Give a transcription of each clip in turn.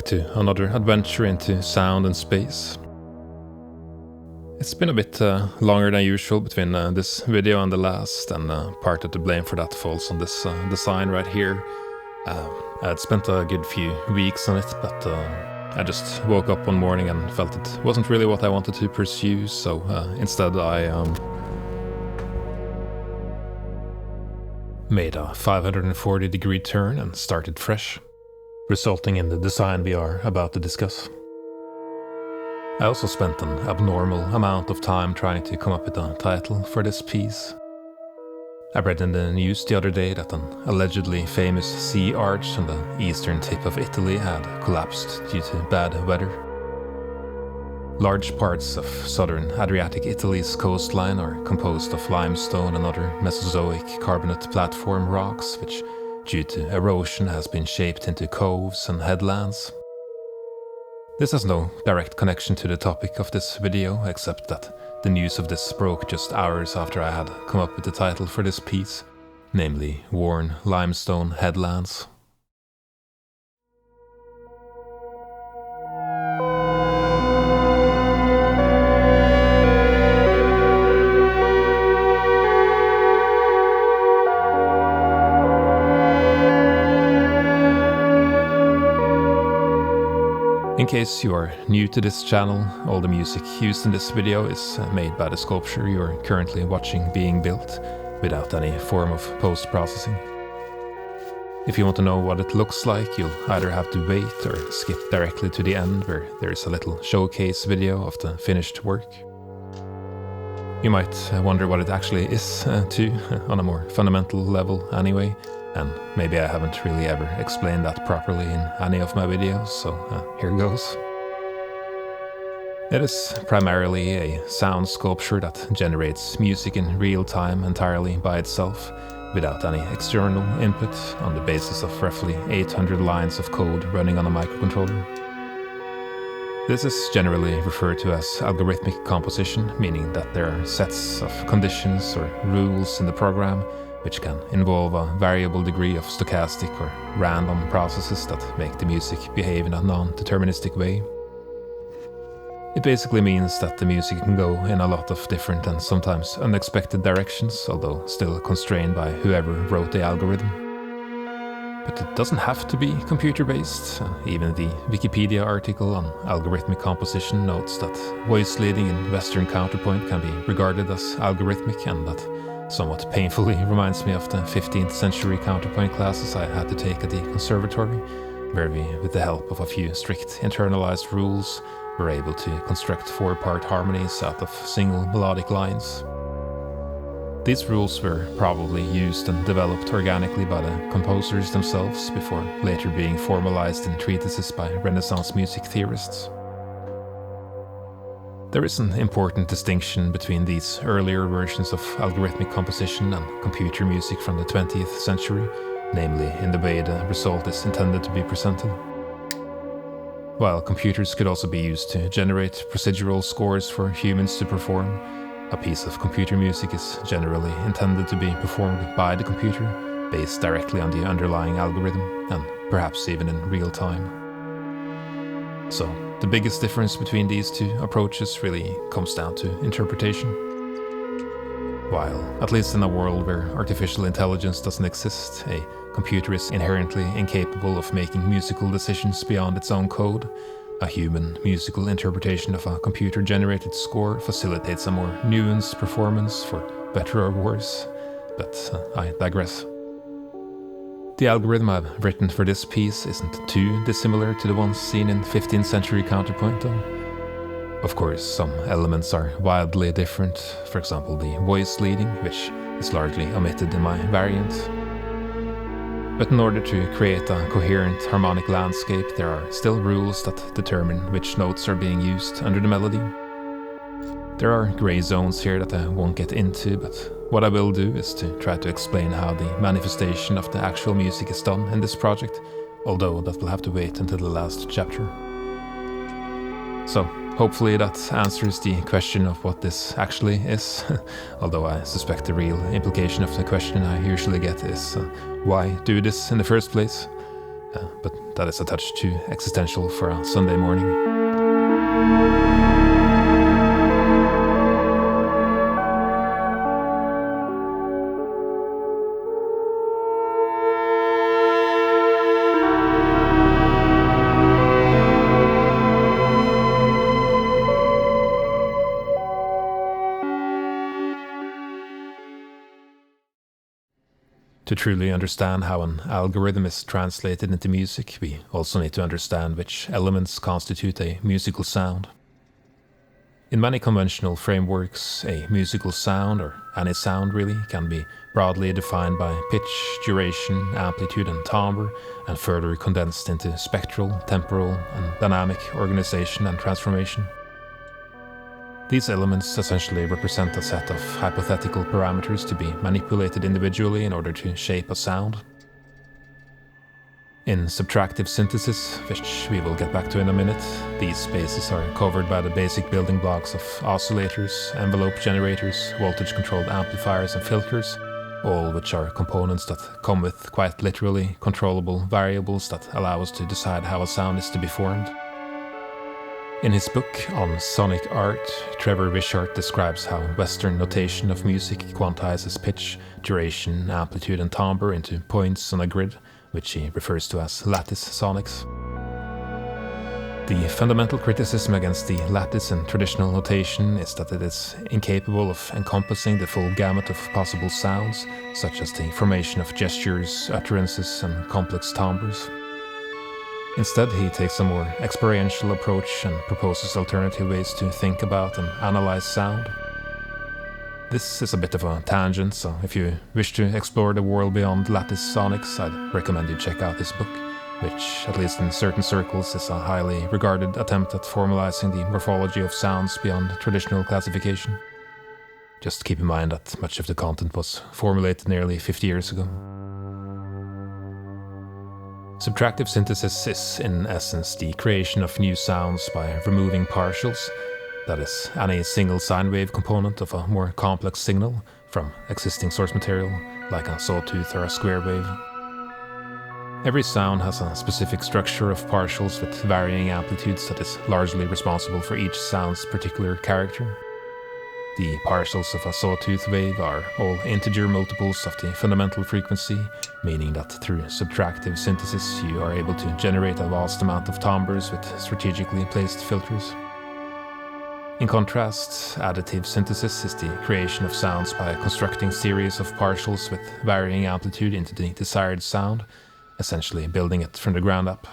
back to another adventure into sound and space. It's been a bit longer than usual between this video and the last, and part of the blame for that falls on this design right here. I'd spent a good few weeks on it, but I just woke up one morning and felt it wasn't really what I wanted to pursue, so instead I made a 540-degree turn and started fresh, resulting in the design we are about to discuss. I also spent an abnormal amount of time trying to come up with a title for this piece. I read in the news the other day that an allegedly famous sea arch on the eastern tip of Italy had collapsed due to bad weather. Large parts of southern Adriatic Italy's coastline are composed of limestone and other Mesozoic carbonate platform rocks, which, due to erosion, has been shaped into coves and headlands. This has no direct connection to the topic of this video, except that the news of this broke just hours after I had come up with the title for this piece, namely Worn Limestone Headlands. In case you are new to this channel, all the music used in this video is made by the sculpture you are currently watching being built, without any form of post-processing. If you want to know what it looks like, you'll either have to wait or skip directly to the end, where there is a little showcase video of the finished work. You might wonder what it actually is too, on a more fundamental level anyway. And maybe I haven't really ever explained that properly in any of my videos, so here goes. It is primarily a sound sculpture that generates music in real time entirely by itself, without any external input, on the basis of roughly 800 lines of code running on a microcontroller. This is generally referred to as algorithmic composition, meaning that there are sets of conditions or rules in the program which can involve a variable degree of stochastic or random processes that make the music behave in a non-deterministic way. It basically means that the music can go in a lot of different and sometimes unexpected directions, although still constrained by whoever wrote the algorithm. But it doesn't have to be computer-based. Even the Wikipedia article on algorithmic composition notes that voice leading in Western counterpoint can be regarded as algorithmic, and that somewhat painfully reminds me of the 15th century counterpoint classes I had to take at the conservatory, where we, with the help of a few strict internalized rules, were able to construct 4-part harmonies out of single melodic lines. These rules were probably used and developed organically by the composers themselves, before later being formalized in treatises by Renaissance music theorists. There is an important distinction between these earlier versions of algorithmic composition and computer music from the 20th century, namely in the way the result is intended to be presented. While computers could also be used to generate procedural scores for humans to perform, a piece of computer music is generally intended to be performed by the computer, based directly on the underlying algorithm, and perhaps even in real time. So, the biggest difference between these two approaches really comes down to interpretation. While, at least in a world where artificial intelligence doesn't exist, a computer is inherently incapable of making musical decisions beyond its own code, a human musical interpretation of a computer-generated score facilitates a more nuanced performance, for better or worse. But I digress. The algorithm I've written for this piece isn't too dissimilar to the ones seen in 15th century counterpoint, though. Of course, some elements are wildly different, for example the voice leading, which is largely omitted in my variant. But in order to create a coherent harmonic landscape, there are still rules that determine which notes are being used under the melody. There are grey zones here that I won't get into, but what I will do is to try to explain how the manifestation of the actual music is done in this project, although that will have to wait until the last chapter. So, hopefully that answers the question of what this actually is, although I suspect the real implication of the question I usually get is why do this in the first place? but that is a touch too existential for a Sunday morning. To truly understand how an algorithm is translated into music, we also need to understand which elements constitute a musical sound. In many conventional frameworks, a musical sound, or any sound really, can be broadly defined by pitch, duration, amplitude and timbre, and further condensed into spectral, temporal and dynamic organization and transformation. These elements essentially represent a set of hypothetical parameters to be manipulated individually in order to shape a sound. In subtractive synthesis, which we will get back to in a minute, these spaces are covered by the basic building blocks of oscillators, envelope generators, voltage-controlled amplifiers and filters, all which are components that come with quite literally controllable variables that allow us to decide how a sound is to be formed. In his book on sonic art, Trevor Wishart describes how Western notation of music quantizes pitch, duration, amplitude and timbre into points on a grid, which he refers to as lattice sonics. The fundamental criticism against the lattice in traditional notation is that it is incapable of encompassing the full gamut of possible sounds, such as the formation of gestures, utterances and complex timbres. Instead, he takes a more experiential approach and proposes alternative ways to think about and analyze sound. This is a bit of a tangent, so if you wish to explore the world beyond lattice sonics, I'd recommend you check out this book, which, at least in certain circles, is a highly regarded attempt at formalizing the morphology of sounds beyond traditional classification. Just keep in mind that much of the content was formulated nearly 50 years ago. Subtractive synthesis is, in essence, the creation of new sounds by removing partials, that is, any single sine wave component of a more complex signal, from existing source material, like a sawtooth or a square wave. Every sound has a specific structure of partials with varying amplitudes that is largely responsible for each sound's particular character. The partials of a sawtooth wave are all integer multiples of the fundamental frequency, meaning that through subtractive synthesis you are able to generate a vast amount of timbres with strategically placed filters. In contrast, additive synthesis is the creation of sounds by constructing series of partials with varying amplitude into the desired sound, essentially building it from the ground up.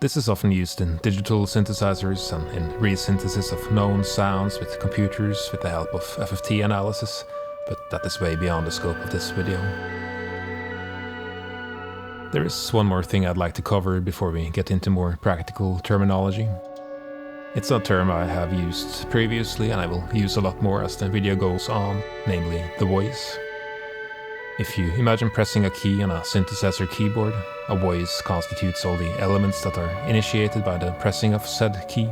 This is often used in digital synthesizers and in resynthesis of known sounds with computers with the help of FFT analysis, but that is way beyond the scope of this video. There is one more thing I'd like to cover before we get into more practical terminology. It's a term I have used previously and I will use a lot more as the video goes on, namely the voice. If you imagine pressing a key on a synthesizer keyboard, a voice constitutes all the elements that are initiated by the pressing of said key.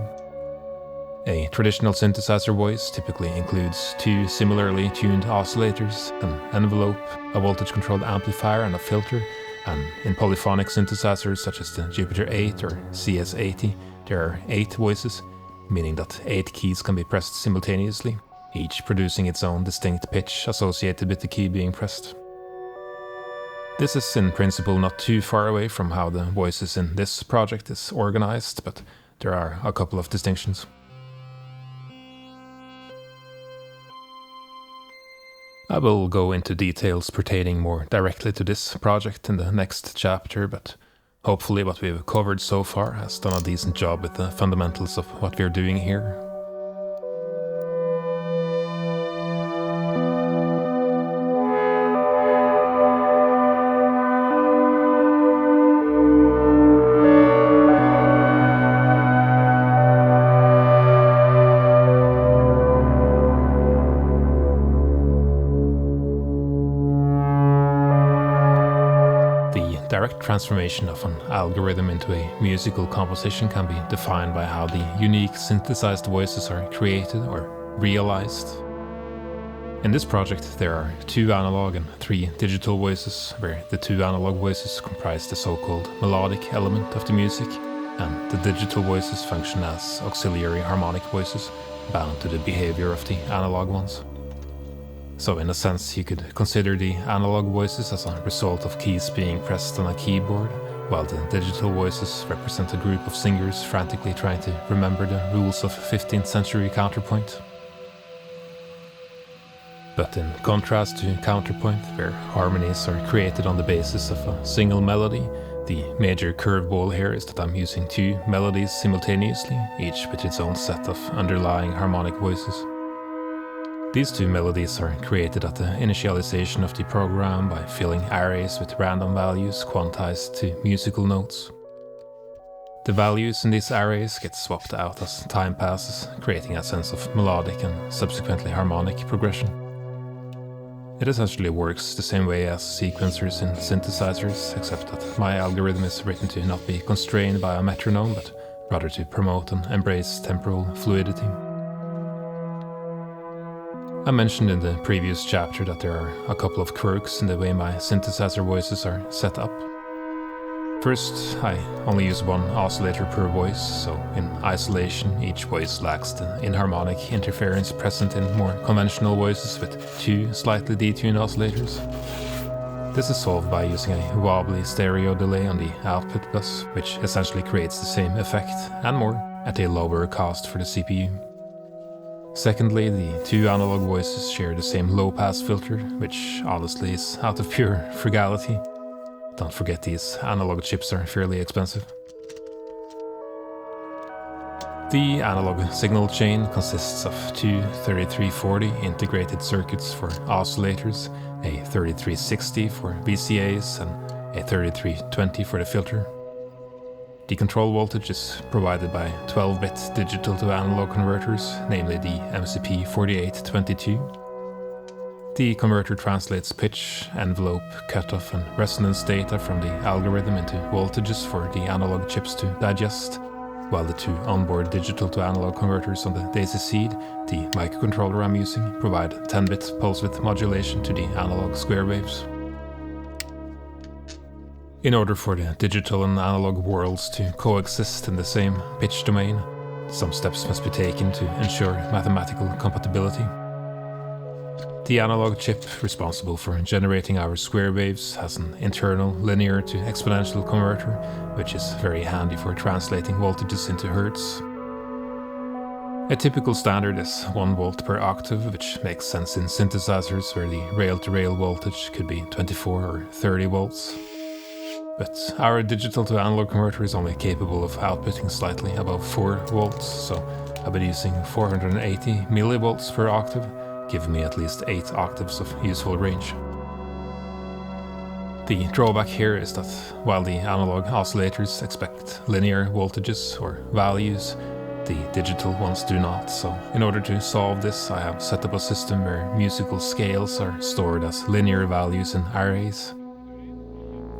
A traditional synthesizer voice typically includes two similarly tuned oscillators, an envelope, a voltage-controlled amplifier and a filter, and in polyphonic synthesizers such as the Jupiter 8 or CS80, there are 8 voices, meaning that 8 keys can be pressed simultaneously, each producing its own distinct pitch associated with the key being pressed. This is in principle not too far away from how the voices in this project is organized, but there are a couple of distinctions. I will go into details pertaining more directly to this project in the next chapter, but hopefully what we've covered so far has done a decent job with the fundamentals of what we're doing here. Direct transformation of an algorithm into a musical composition can be defined by how the unique synthesized voices are created or realized. In this project there are 2 analog and 3 digital voices, where the 2 analog voices comprise the so-called melodic element of the music, and the digital voices function as auxiliary harmonic voices, bound to the behavior of the analog ones. So in a sense you could consider the analog voices as a result of keys being pressed on a keyboard, while the digital voices represent a group of singers frantically trying to remember the rules of 15th century counterpoint. But in contrast to counterpoint, where harmonies are created on the basis of a single melody, the major curveball here is that I'm using 2 melodies simultaneously, each with its own set of underlying harmonic voices. These 2 melodies are created at the initialization of the program by filling arrays with random values quantized to musical notes. The values in these arrays get swapped out as time passes, creating a sense of melodic and subsequently harmonic progression. It essentially works the same way as sequencers in synthesizers, except that my algorithm is written to not be constrained by a metronome, but rather to promote and embrace temporal fluidity. I mentioned in the previous chapter that there are a couple of quirks in the way my synthesizer voices are set up. First, I only use 1 oscillator per voice, so in isolation each voice lacks the inharmonic interference present in more conventional voices with 2 slightly detuned oscillators. This is solved by using a wobbly stereo delay on the output bus, which essentially creates the same effect and more at a lower cost for the CPU. Secondly, the 2 analog voices share the same low-pass filter, which honestly is out of pure frugality. Don't forget these analog chips are fairly expensive. The analog signal chain consists of 2 3340 integrated circuits for oscillators, a 3360 for VCAs and a 3320 for the filter. The control voltage is provided by 12-bit digital to analog converters, namely the MCP4822. The converter translates pitch, envelope, cutoff and resonance data from the algorithm into voltages for the analog chips to digest, while the 2 onboard digital to analog converters on the Daisy Seed, the microcontroller I'm using, provide 10-bit pulse width modulation to the analog square waves. In order for the digital and analog worlds to coexist in the same pitch domain, some steps must be taken to ensure mathematical compatibility. The analog chip responsible for generating our square waves has an internal linear to exponential converter, which is very handy for translating voltages into hertz. A typical standard is 1 volt per octave, which makes sense in synthesizers where the rail-to-rail voltage could be 24 or 30 volts. But our digital to analog converter is only capable of outputting slightly above 4 volts, so I've been using 480 millivolts per octave, giving me at least 8 octaves of useful range. The drawback here is that while the analog oscillators expect linear voltages or values, the digital ones do not, so in order to solve this I have set up a system where musical scales are stored as linear values in arrays.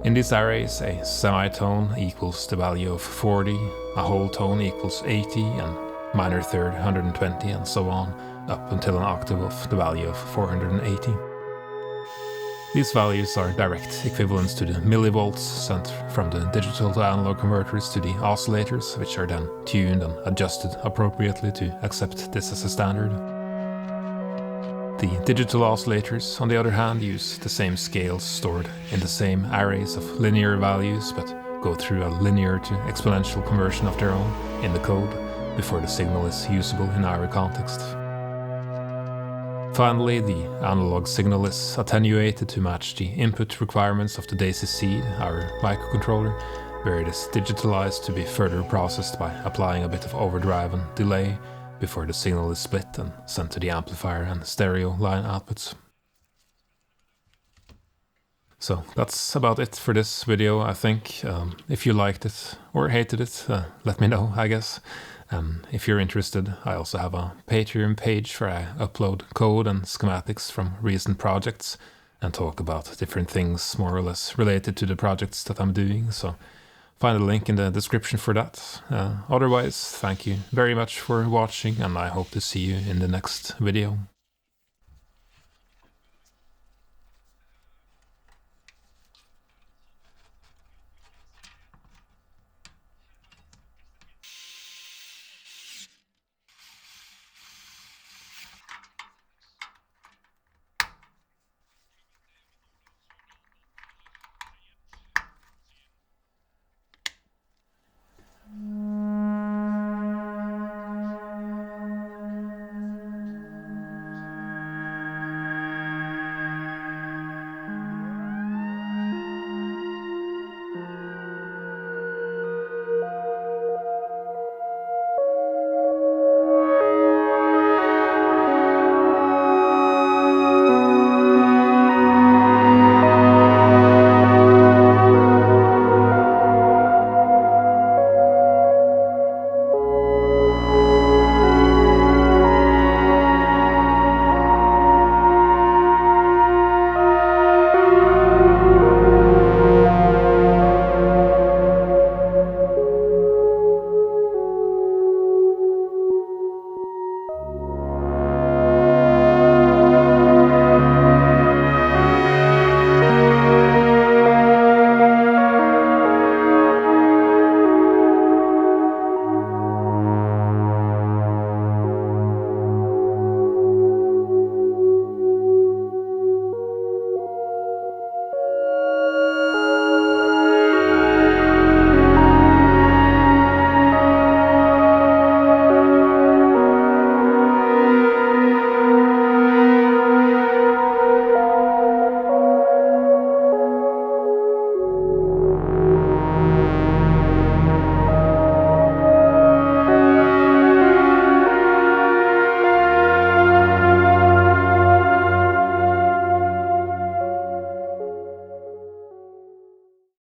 In these arrays, a semitone equals the value of 40, a whole tone equals 80, and minor third 120, and so on, up until an octave of the value of 480. These values are direct equivalents to the millivolts sent from the digital to analog converters to the oscillators, which are then tuned and adjusted appropriately to accept this as a standard. The digital oscillators, on the other hand, use the same scales stored in the same arrays of linear values, but go through a linear to exponential conversion of their own in the code before the signal is usable in our context. Finally, the analog signal is attenuated to match the input requirements of the Daisy Seed, our microcontroller, where it is digitalized to be further processed by applying a bit of overdrive and delay before the signal is split and sent to the amplifier and stereo line outputs. So that's about it for this video, I think. If you liked it or hated it, let me know, I guess. If you're interested, I also have a Patreon page where I upload code and schematics from recent projects and talk about different things more or less related to the projects that I'm doing, so find a link in the description for that. Otherwise, thank you very much for watching, and I hope to see you in the next video.